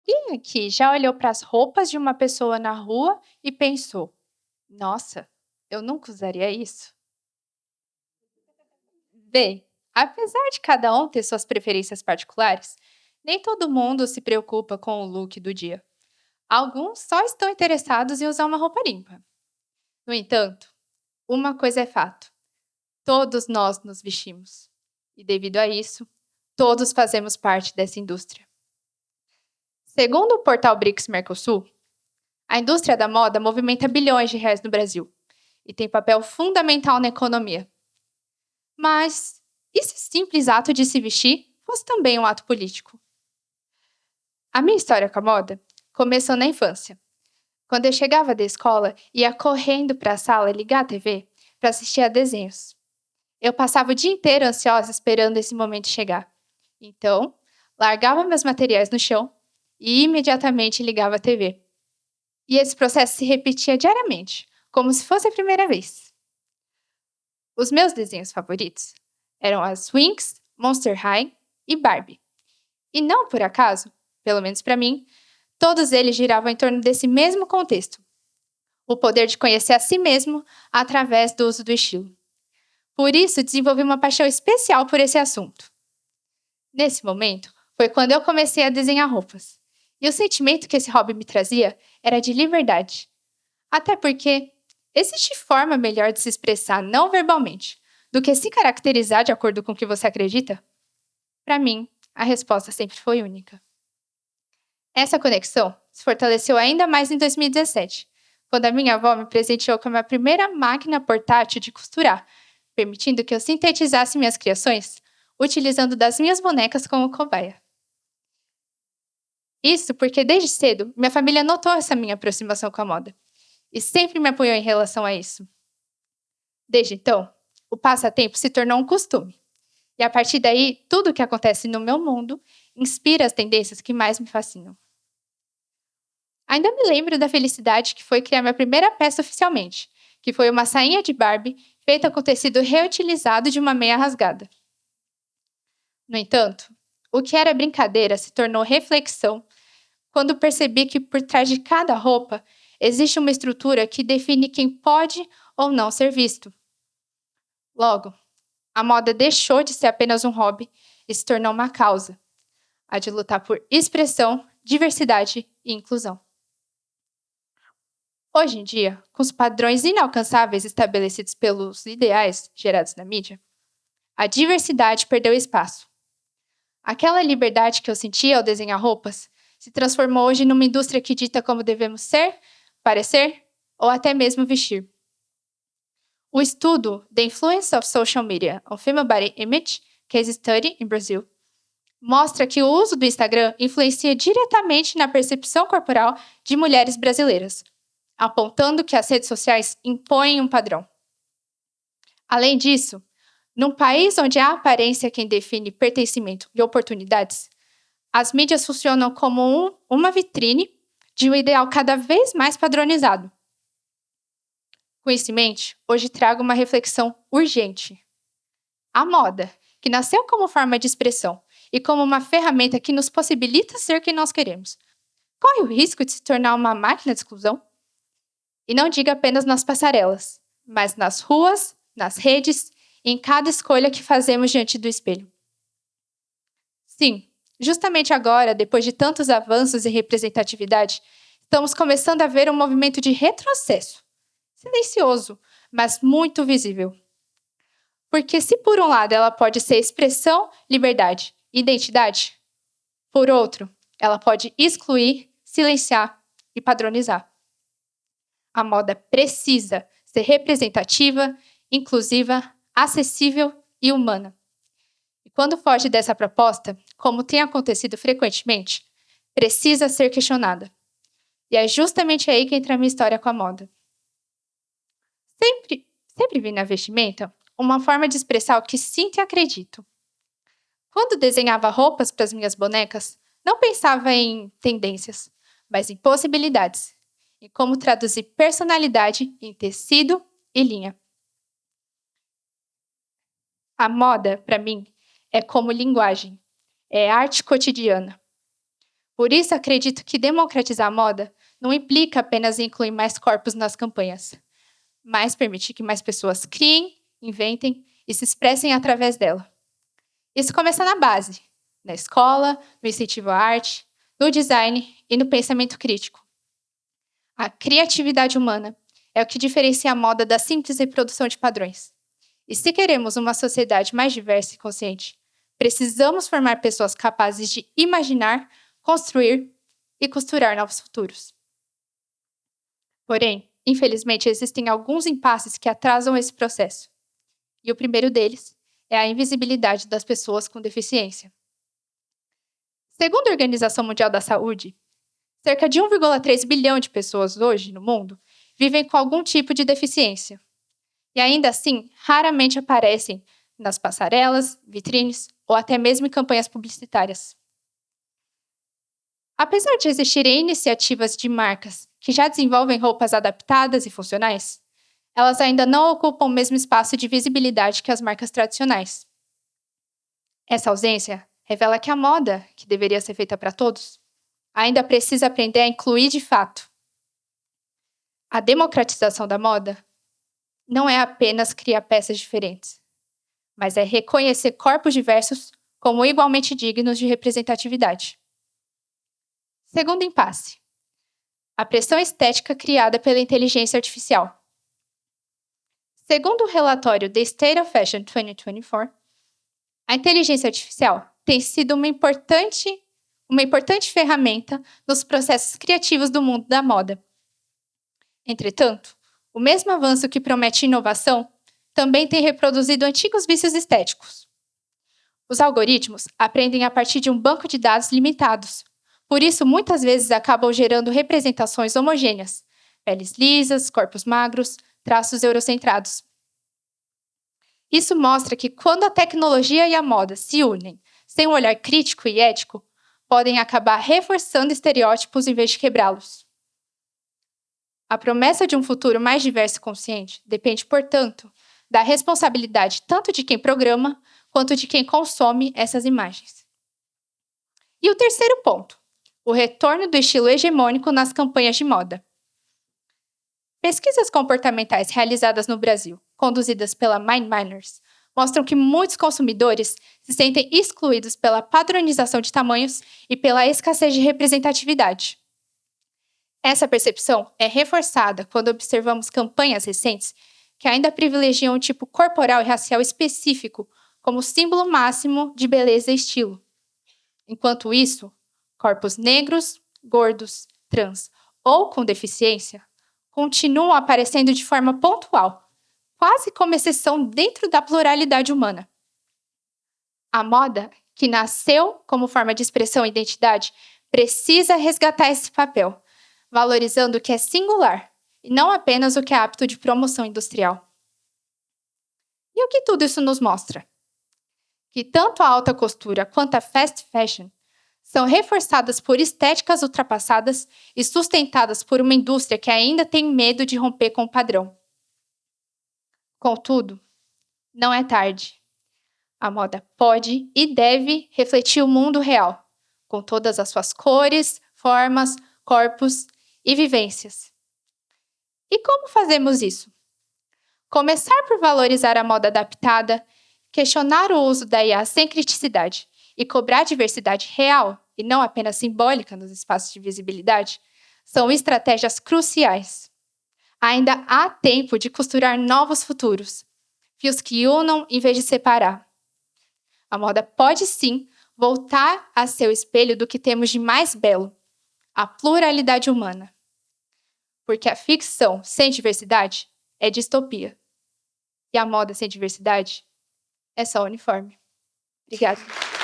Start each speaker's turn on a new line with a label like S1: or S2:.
S1: Quem aqui já olhou para as roupas de uma pessoa na rua e pensou: nossa, eu nunca usaria isso? Bem, apesar de cada um ter suas preferências particulares, nem todo mundo se preocupa com o look do dia. Alguns só estão interessados em usar uma roupa limpa. No entanto, uma coisa é fato: todos nós nos vestimos. E devido a isso, todos fazemos parte dessa indústria. Segundo o portal BRICS Mercosul, a indústria da moda movimenta bilhões de reais no Brasil e tem papel fundamental na economia. Mas e se o simples ato de se vestir fosse também um ato político? A minha história com a moda começou na infância. Quando eu chegava da escola, ia correndo para a sala ligar a TV para assistir a desenhos. Eu passava o dia inteiro ansiosa esperando esse momento chegar. Então, largava meus materiais no chão e imediatamente ligava a TV. E esse processo se repetia diariamente, como se fosse a primeira vez. Os meus desenhos favoritos eram as Winx, Monster High e Barbie. E não por acaso, pelo menos para mim, todos eles giravam em torno desse mesmo contexto: o poder de conhecer a si mesmo através do uso do estilo. Por isso, desenvolvi uma paixão especial por esse assunto. Nesse momento, foi quando eu comecei a desenhar roupas. E o sentimento que esse hobby me trazia era de liberdade. Até porque existe forma melhor de se expressar não verbalmente do que se caracterizar de acordo com o que você acredita? Para mim, a resposta sempre foi única. Essa conexão se fortaleceu ainda mais em 2017, quando a minha avó me presenteou com a minha primeira máquina portátil de costurar, permitindo que eu sintetizasse minhas criações utilizando das minhas bonecas como cobaia. Isso porque desde cedo minha família notou essa minha aproximação com a moda e sempre me apoiou em relação a isso. Desde então, o passatempo se tornou um costume. E a partir daí, tudo o que acontece no meu mundo inspira as tendências que mais me fascinam. Ainda me lembro da felicidade que foi criar minha primeira peça oficialmente, que foi uma sainha de Barbie feita com tecido reutilizado de uma meia rasgada. No entanto, o que era brincadeira se tornou reflexão quando percebi que por trás de cada roupa existe uma estrutura que define quem pode ou não ser visto. Logo, a moda deixou de ser apenas um hobby e se tornou uma causa, a de lutar por expressão, diversidade e inclusão. Hoje em dia, com os padrões inalcançáveis estabelecidos pelos ideais gerados na mídia, a diversidade perdeu espaço. Aquela liberdade que eu sentia ao desenhar roupas se transformou hoje numa indústria que dita como devemos ser, parecer ou até mesmo vestir. O estudo The Influence of Social Media on Female Body Image, Case Study in Brazil, mostra que o uso do Instagram influencia diretamente na percepção corporal de mulheres brasileiras, apontando que as redes sociais impõem um padrão. Além disso, num país onde a aparência é quem define pertencimento e oportunidades, as mídias funcionam como uma vitrine de um ideal cada vez mais padronizado. Com isso em mente, hoje trago uma reflexão urgente. A moda, que nasceu como forma de expressão e como uma ferramenta que nos possibilita ser quem nós queremos, corre o risco de se tornar uma máquina de exclusão? E não diga apenas nas passarelas, mas nas ruas, nas redes e em cada escolha que fazemos diante do espelho. Sim, justamente agora, depois de tantos avanços e representatividade, estamos começando a ver um movimento de retrocesso. Silencioso, mas muito visível. Porque se por um lado ela pode ser expressão, liberdade e identidade, por outro, ela pode excluir, silenciar e padronizar. A moda precisa ser representativa, inclusiva, acessível e humana. E quando foge dessa proposta, como tem acontecido frequentemente, precisa ser questionada. E é justamente aí que entra a minha história com a moda. Sempre vi na vestimenta uma forma de expressar o que sinto e acredito. Quando desenhava roupas para as minhas bonecas, não pensava em tendências, mas em possibilidades. em como traduzir personalidade em tecido e linha. A moda, para mim, é como linguagem, é arte cotidiana. Por isso, acredito que democratizar a moda não implica apenas incluir mais corpos nas campanhas, mas permitir que mais pessoas criem, inventem e se expressem através dela. Isso começa na base, na escola, no incentivo à arte, no design e no pensamento crítico. A criatividade humana é o que diferencia a moda da simples reprodução de padrões. E se queremos uma sociedade mais diversa e consciente, precisamos formar pessoas capazes de imaginar, construir e costurar novos futuros. Porém, infelizmente, existem alguns impasses que atrasam esse processo. E o primeiro deles é a invisibilidade das pessoas com deficiência. Segundo a Organização Mundial da Saúde, cerca de 1,3 bilhão de pessoas hoje no mundo vivem com algum tipo de deficiência. E ainda assim, raramente aparecem nas passarelas, vitrines ou até mesmo em campanhas publicitárias. Apesar de existirem iniciativas de marcas que já desenvolvem roupas adaptadas e funcionais, elas ainda não ocupam o mesmo espaço de visibilidade que as marcas tradicionais. Essa ausência revela que a moda, que deveria ser feita para todos, ainda precisa aprender a incluir de fato. A democratização da moda não é apenas criar peças diferentes, mas é reconhecer corpos diversos como igualmente dignos de representatividade. Segundo impasse, a pressão estética criada pela inteligência artificial. Segundo o relatório The State of Fashion 2024, a inteligência artificial tem sido uma importante ferramenta nos processos criativos do mundo da moda. Entretanto, o mesmo avanço que promete inovação também tem reproduzido antigos vícios estéticos. Os algoritmos aprendem a partir de um banco de dados limitados. Por isso, muitas vezes acabam gerando representações homogêneas, peles lisas, corpos magros, traços eurocentrados. Isso mostra que quando a tecnologia e a moda se unem sem um olhar crítico e ético, podem acabar reforçando estereótipos em vez de quebrá-los. A promessa de um futuro mais diverso e consciente depende, portanto, da responsabilidade tanto de quem programa quanto de quem consome essas imagens. E o terceiro ponto, o retorno do estilo hegemônico nas campanhas de moda. Pesquisas comportamentais realizadas no Brasil, conduzidas pela MindMiners, mostram que muitos consumidores se sentem excluídos pela padronização de tamanhos e pela escassez de representatividade. Essa percepção é reforçada quando observamos campanhas recentes que ainda privilegiam um tipo corporal e racial específico como símbolo máximo de beleza e estilo. Enquanto isso, corpos negros, gordos, trans ou com deficiência continuam aparecendo de forma pontual, quase como exceção dentro da pluralidade humana. A moda, que nasceu como forma de expressão e identidade, precisa resgatar esse papel, valorizando o que é singular e não apenas o que é apto de promoção industrial. E o que tudo isso nos mostra? Que tanto a alta costura quanto a fast fashion são reforçadas por estéticas ultrapassadas e sustentadas por uma indústria que ainda tem medo de romper com o padrão. Contudo, não é tarde. A moda pode e deve refletir o mundo real, com todas as suas cores, formas, corpos e vivências. E como fazemos isso? Começar por valorizar a moda adaptada, questionar o uso da IA sem criticidade e cobrar diversidade real e não apenas simbólica nos espaços de visibilidade, são estratégias cruciais. Ainda há tempo de costurar novos futuros, fios que unam em vez de separar. A moda pode sim voltar a ser o espelho do que temos de mais belo, a pluralidade humana. Porque a ficção sem diversidade é distopia. E a moda sem diversidade é só uniforme. Obrigada.